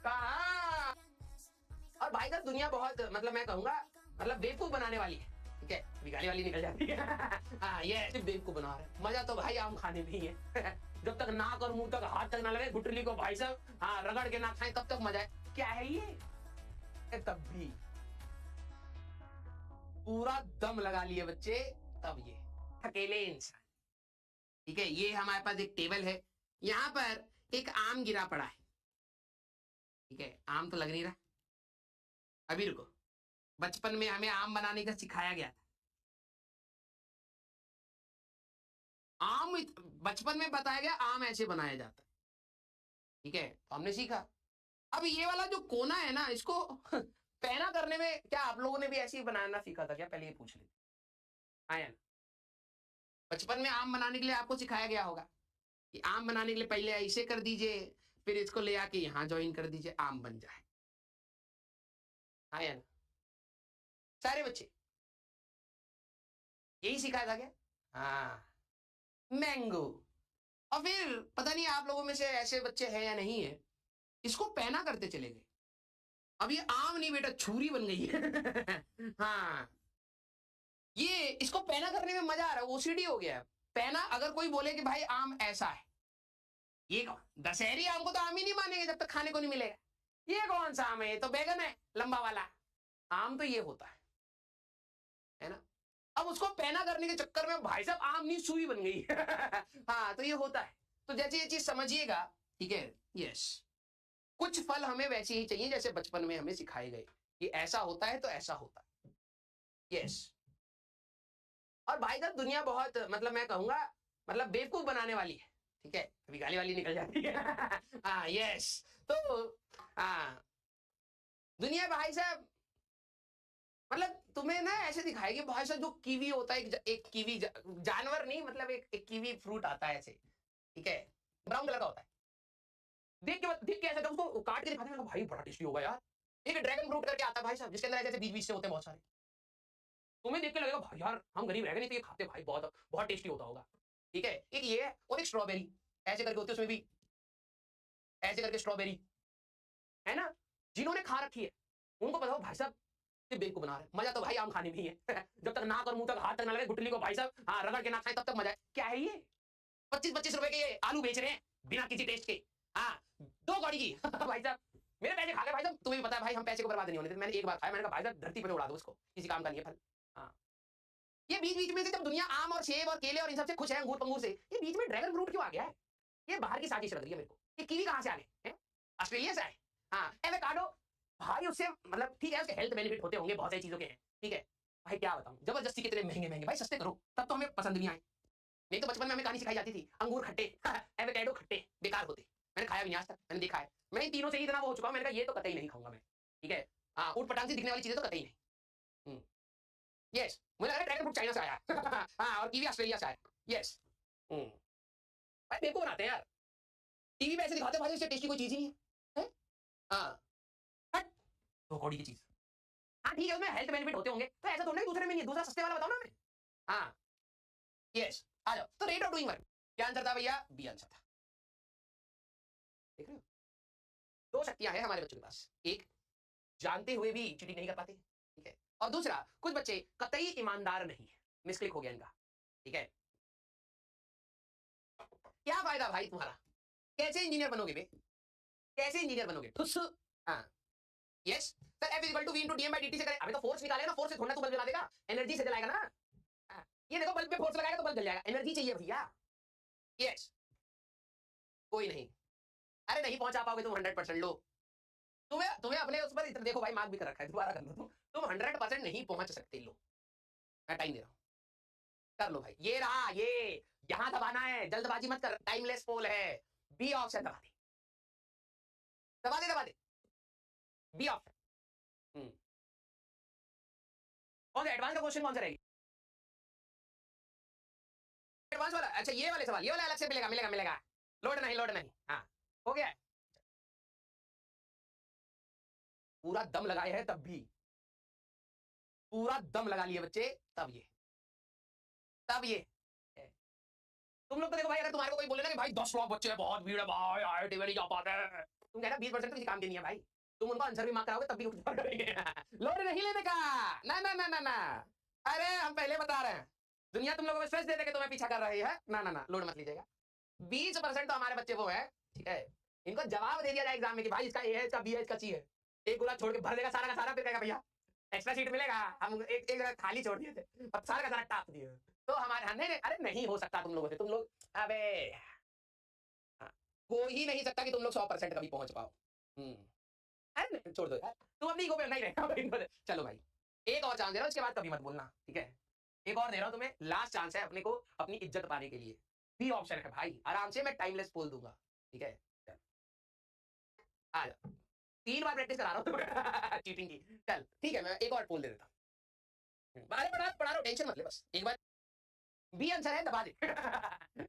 कहा। और भाई साहब दुनिया बहुत मतलब मैं कहूंगा मतलब बेवकूफ बनाने वाली है, ठीक है, अभी गाली वाली निकल जाती है। हाँ ये सिर्फ बेवकूफ बना रहे हैं। मजा तो भाई आम खाने में ही है। जब तक नाक और मुंह तक हाथ तक ना लगे गुटली को भाई साहब हाँ रगड़ के ना खाएं तब तक मजा है। क्या है ये तब भी पूरा दम लगा लिए बच्चे, तब ये अकेले इंसान। ठीक है, ये हमारे पास एक टेबल है, यहां पर एक आम गिरा पड़ा है। ठीक है, आम तो लग नहीं रहा। अभी रुको, बचपन में हमें आम बनाने का सिखाया गया था। आम बचपन में बताया गया आम ऐसे बनाया जाता है। ठीक है, तो हमने सीखा। अब ये वाला जो कोना है ना, इसको पैना करने में क्या आप लोगों ने भी ऐसे ही बनाना सीखा था क्या? पहले ये पूछ लेते। आया ना, बचपन में आम बनाने के लिए आपको सिखाया गया होगा कि आम बनाने के लिए पहले ऐसे कर दीजिए, फिर इसको ले आके यहां ज्वाइन कर दीजिए, आम बन जाए। आया ना सारे बच्चे, यही सिखाया था क्या? हाँ, मैंगो। और फिर पता नहीं आप लोगों में से ऐसे बच्चे हैं या नहीं है, इसको पैना करते चले गए। अब ये आम नहीं बेटा, छुरी बन गई है। हाँ, ये इसको पैना करने में मजा आ रहा है, ओसीडी हो गया है। पैना, अगर कोई बोले कि भाई आम ऐसा है, ये कौन दशहरी आम को तो आम ही नहीं मानेंगे जब तक खाने को नहीं मिलेगा। ये कौन सा आम है? ये तो बैगन है लंबा वाला। आम तो ये होता है ना। अब उसको पैना करने के चक्कर में भाई साहब आम नहीं सुई बन गई। हाँ तो ये होता है। तो जैसे ये चीज समझिएगा, ठीक है। यस, कुछ फल हमें वैसे ही चाहिए जैसे बचपन में हमें सिखाए गए कि ऐसा होता है तो ऐसा होता है। यस, और भाई साहब दुनिया बहुत मतलब मैं कहूंगा मतलब बेवकूफ बनाने वाली है। ठीक है, अभी गाली वाली निकल जाती है। हाँ यस, तो हाँ दुनिया भाई साहब मतलब तुम्हें ना ऐसे दिखाएगी भाई साहब, जो कीवी होता है, एक कीवी जानवर नहीं, मतलब एक कीवी फ्रूट आता है ऐसे। ठीक है, ब्राउन कलर का होता है। देख के ऐसा जब उसको काट के दिखाते हैं भाई बड़ा टेस्टी होगा यार। एक ड्रैगन फ्रूट करके आता है भाई साहब, जिसके अंदर ऐसे बीज बीज से होते हैं बहुत सारे। तुम्हें देख के लगेगा भाई यार हम गरीब रह गए, नहीं तो ये खाते भाई बहुत बहुत टेस्टी होता होगा। ठीक है, एक ये है और एक स्ट्रॉबेरी ऐसे करके होती है, उसमें भी ऐसे करके स्ट्रॉबेरी है ना। जिन्होंने खा रखी है उनको पता हो भाई साहब ये बेवकूफ बना रहे हैं। मजा तो भाई आम खाने में ही है। जब तक नाक और मुंह तक हाथ तक ना लगे गुटली को भाई साहब हाँ रगड़ के ना खाए तब तक मजा है। क्या है ये 25-25 रुपए के ये आलू बेच रहे हैं बिना किसी टेस्ट के। हाँ, 2 कौड़ी की। भाई साहब मेरे पैसे खा गए भाई साहब। तुम्हें भी पता है भाई हम पैसे को बर्बाद नहीं होने देते। मैंने एक बार खाया, मैंने कहा भाई साहब धरती पे उड़ा दो इसको, किसी काम का नहीं है फल। हाँ, ये बीच बीच में से जब दुनिया आम और सेब और केले और इन सबसे खुश है, अंगूर पंगूर से, ये बीच में ड्रैगन फ्रूट क्यों आ गया है? ये बाहर की साजिश लग रही है मेरे को। ये कीवी कहां से आ गए हैं? ऑस्ट्रेलिया से आए। हाँ, एवोकाडो भाई उससे मतलब ठीक है उसके हेल्थ बेनिफिट होते होंगे बहुत सारी चीजों के हैं। ठीक है भाई, क्या बताऊं जबरदस्ती कितने महंगे महंगे, भाई सस्ते करो तब तो हमें पसंद नहीं आए। नहीं तो बचपन में हमें कहानी सिखाई जाती थी अंगूर खट्टे, एवोकाडो खट्टे बेकार होते। मैंने खाया भी नहीं आज तक, मैंने देखा है। मैं इन तीनों से ही इतना वो हो चुका हूं, मैंने कहा ये तो कतई नहीं खाऊंगा मैं। ठीक है, हाँ ऊट पटांग से दिखने वाली चीजें तो कतई नहीं। यस, मुझे लग रहा है ड्रैगन फ्रूट चाइना से आया। हाँ, और कीवी ऑस्ट्रेलिया से आया। यस, भाई बेवकूफ बनाते हैं यार। टीवी पे ऐसे दिखाते हैं भाई इससे टेस्टी कोई चीज ही नहीं है। हाँ, हट, 2 कौड़ी की चीज। हाँ ठीक है, उसमें हेल्थ बेनिफिट होते होंगे तो ऐसा थोड़ा दूसरे में नहीं है। दूसरा सस्ते वाला बताओ ना हमें। हाँ यस, आ जाओ। तो रेट ऑफ डूइंग वर्क क्या आंसर था भैया? बी आंसर था। देख रहे हो, 2 शक्तियां हैं हमारे बच्चों के पास। एक, जानते हुए भी चीटिंग नहीं कर पाते। ठीक है, और दूसरा कुछ बच्चे कतई ईमानदार नहीं है, मिसक्लिक हो गया इनका। ठीक है, क्या फायदा भाई तुम्हारा? कैसे इंजीनियर बनोगे बे? कैसे इंजीनियर बनोगे? ठुस। हाँ yes sir, F equal to V into DM by D T से करें। अभी तो फोर्स निकालेगा ना, फोर्स से थोड़ा तो बल्ब जला देगा, एनर्जी से जलाएगा ना। हाँ, ये देखो बल्ब पे फोर्स लगाएगा तो बल्ब जल जाएगा, एनर्जी चाहिए भैया। यस, कोई नहीं। अरे नहीं पहुंचा पाओगे तुम 100% लो। तुम्हें तुम्हें अपने उस पर इतना देखो भाई, मार्क भी कर रखा है, दोबारा कर लो तुम 100% नहीं पहुंच सकते। लो, मैं टाइम दे रहा हूं, कर लो भाई। ये रहा, ये यहां दबाना है, जल्दबाजी मत कर, टाइमलेस पोल है। बी ऑप्शन दबा दे, दबा दे, दबा दे। B option. कौन सा एडवांस का क्वेश्चन कौन सा रहेगी? एडवांस वाला, अच्छा ये वाले सवाल, ये वाला अलग से मिलेगा, मिलेगा मिलेगा। लोड नहीं, लोड नहीं। हाँ हो गया है। पूरा दम लगाए हैं तब भी, पूरा दम लगा लिए बच्चे, तब ये तुम लोग तो देखो भाई, अगर तुम्हारे को कोई बोले ना कि भाई 10 लाख बच्चे हैं बहुत भीड़ है भाई, आईआईटी में नहीं जा पाते हैं, तुम कहना 20% तो किसी काम के नहीं है भाई, तुम उनको आंसर भी मार्क कराओगे तब भी कुछ करेंगे। लोड नहीं लेने का, ना ना ना ना ना, अरे हम पहले बता रहे हैं, दुनिया तुम लोगों को स्ट्रेस दे दे के तुम्हें पीछा कर रही है, ना ना ना, लोड मत लीजिएगा। 20% तो हमारे बच्चे वो है, ठीक है, इनको जवाब दे दिया जाए एग्जाम में कि भाई इसका ए है, इसका बी है, इसका सी है, एक गोला छोड़ के भर देगा सारा का सारा, फिर कहेगा भैया एक्स्ट्रा सीट मिलेगा, हम एक जगह खाली छोड़ दिए थे, अब सारा का सारा टाप दिए। तो हमारे नहीं, अरे नहीं हो सकता तुम लोगों से, तुम लोग अबे हो ही नहीं सकता कि तुम लोग 100% कभी पहुंच पाओ। अरे नहीं, छोड़ दो यार, तुम अपनी ईगो पे नहीं रहेगा। चलो भाई, एक और चांस दे रहा हूं, इसके बाद कभी मत बोलना, ठीक है, एक और दे रहा हूं तुम्हें, लास्ट चांस है अपने को अपनी इज्जत पाने के लिए, भी ऑप्शन है भाई, आराम से मैं टाइमलेस बोल दूंगा, ठीक है, आ जा, 3 बार प्रैक्टिस करा रहा हूं तुम्हें चीटिंग की, चल ठीक है, मैं एक और पोल दे देता हूं, अरे पढ़ा रहा टेंशन मत ले, बस एक बार, बी आंसर है, दबा दे।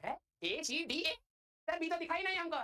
है, A C D A, sir B तो दिखाई नहीं हमको।